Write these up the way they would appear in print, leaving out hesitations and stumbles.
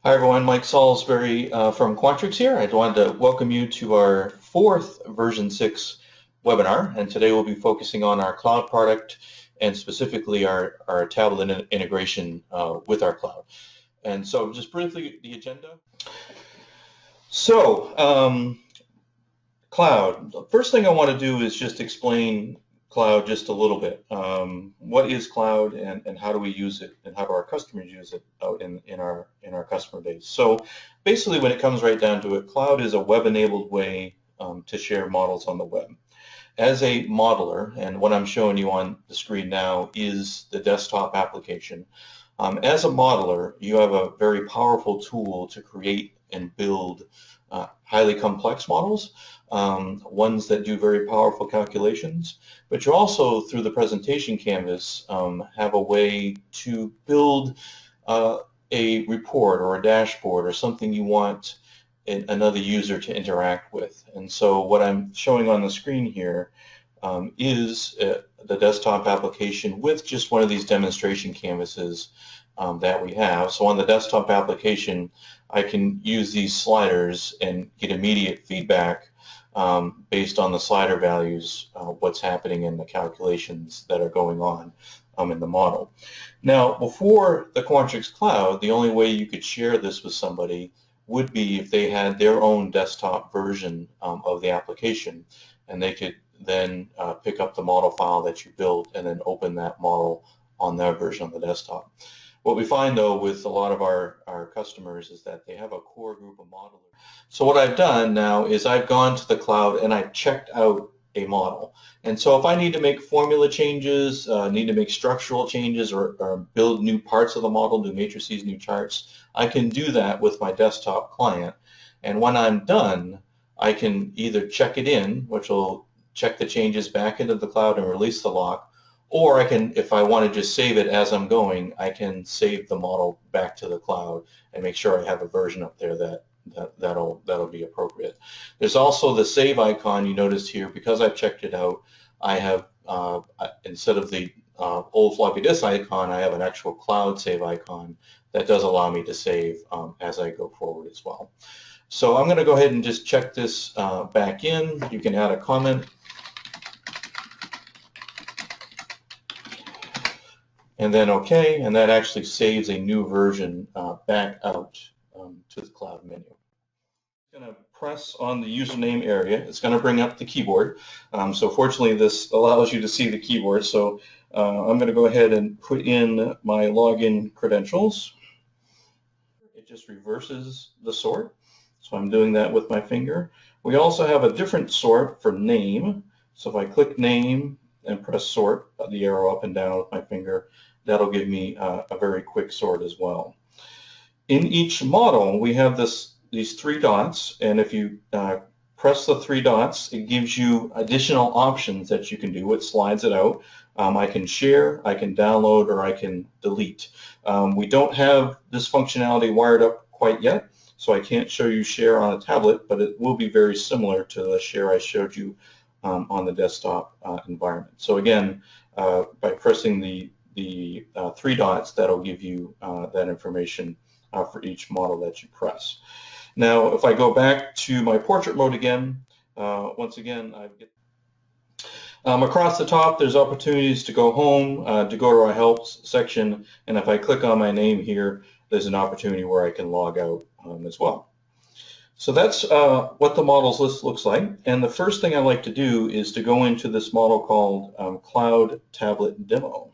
Hi everyone, Mike Salisbury from Quantrix here. I wanted to welcome you to our fourth version 6 webinar, and today we'll be focusing on our Qloud product and specifically our tablet integration with our Qloud. And so just briefly the agenda. So Qloud, the first thing I want to do is just explain Qloud just a little bit. What is Qloud and how do we use it and how do our customers use it out in our customer base? So basically when it comes right down to it, Qloud is a web-enabled way to share models on the web. As a modeler, and what I'm showing you on the screen now is the desktop application. As a modeler, you have a very powerful tool to create and build highly complex models, ones that do very powerful calculations, but you also, through the presentation canvas, have a way to build a report or a dashboard or something you want another user to interact with. And so what I'm showing on the screen here is the desktop application with just one of these demonstration canvases that we have. So on the desktop application, I can use these sliders and get immediate feedback based on the slider values, what's happening in the calculations that are going on in the model. Now, before the Quantrix Qloud, the only way you could share this with somebody would be if they had their own desktop version of the application, and they could then pick up the model file that you built and then open that model on their version of the desktop. What we find, though, with a lot of our customers is that they have a core group of modelers. So what I've done now is I've gone to the Qloud and I've checked out a model. And so if I need to make formula changes, need to make structural changes or build new parts of the model, new matrices, new charts, I can do that with my desktop client. And when I'm done, I can either check it in, which will check the changes back into the Qloud and release the lock, or I can, if I want to just save it as I'm going, I can save the model back to the Qloud and make sure I have a version up there that'll be appropriate. There's also the save icon you noticed here. Because I've checked it out, I have instead of the old floppy disk icon, I have an actual Qloud save icon that does allow me to save as I go forward as well. So I'm going to go ahead and just check this back in. You can add a comment. And then OK, and that actually saves a new version back out to the Qloud menu. I'm going to press on the username area. It's going to bring up the keyboard. So fortunately, this allows you to see the keyboard. So I'm going to go ahead and put in my login credentials. It just reverses the sort. So I'm doing that with my finger. We also have a different sort for name. So if I click name and press sort, the arrow up and down with my finger, that'll give me a very quick sort as well. In each model, we have these three dots, and if you press the three dots, it gives you additional options that you can do. It slides it out. I can share, I can download, or I can delete. We don't have this functionality wired up quite yet, so I can't show you share on a tablet, but it will be very similar to the share I showed you on the desktop environment. So again, by pressing the three dots, that'll give you that information for each model that you press. Now, if I go back to my portrait mode again, once again, across the top, there's opportunities to go home, to go to our help section, and if I click on my name here, there's an opportunity where I can log out as well. So that's what the models list looks like. And the first thing I like to do is to go into this model called Qloud Tablet Demo.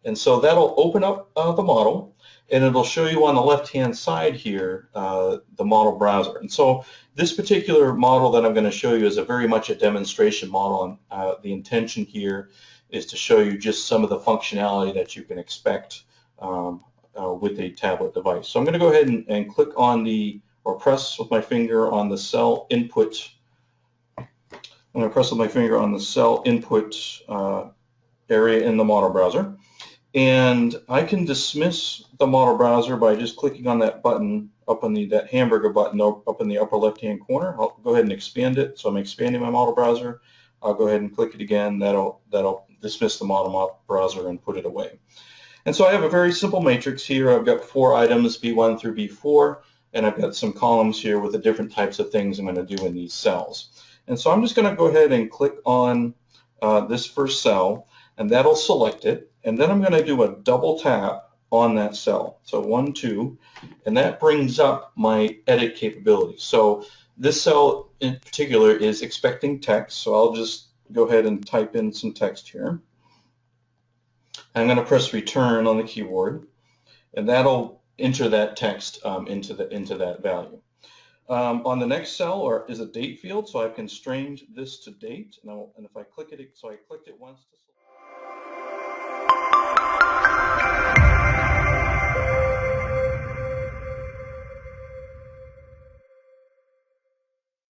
And so that'll open up the model, and it'll show you on the left-hand side here the model browser. And so this particular model that I'm going to show you is very much a demonstration model, and the intention here is to show you just some of the functionality that you can expect with a tablet device. So I'm going to go ahead and click on or press with my finger on the cell input. I'm going to press with my finger on the cell input area in the model browser. And I can dismiss the model browser by just clicking on that button up on that hamburger button up in the upper left-hand corner. I'll go ahead and expand it. So I'm expanding my model browser. I'll go ahead and click it again. That'll dismiss the model browser and put it away. And so I have a very simple matrix here. I've got 4 items, B1 through B4, and I've got some columns here with the different types of things I'm going to do in these cells. And so I'm just going to go ahead and click on this first cell, and that'll select it. And then I'm going to do a double tap on that cell. So 1, 2, and that brings up my edit capability. So this cell in particular is expecting text, so I'll just go ahead and type in some text here. I'm going to press return on the keyboard, and that'll enter that text into that value. On the next cell is a date field, so I've constrained this to date, and if I click it, so I clicked it once to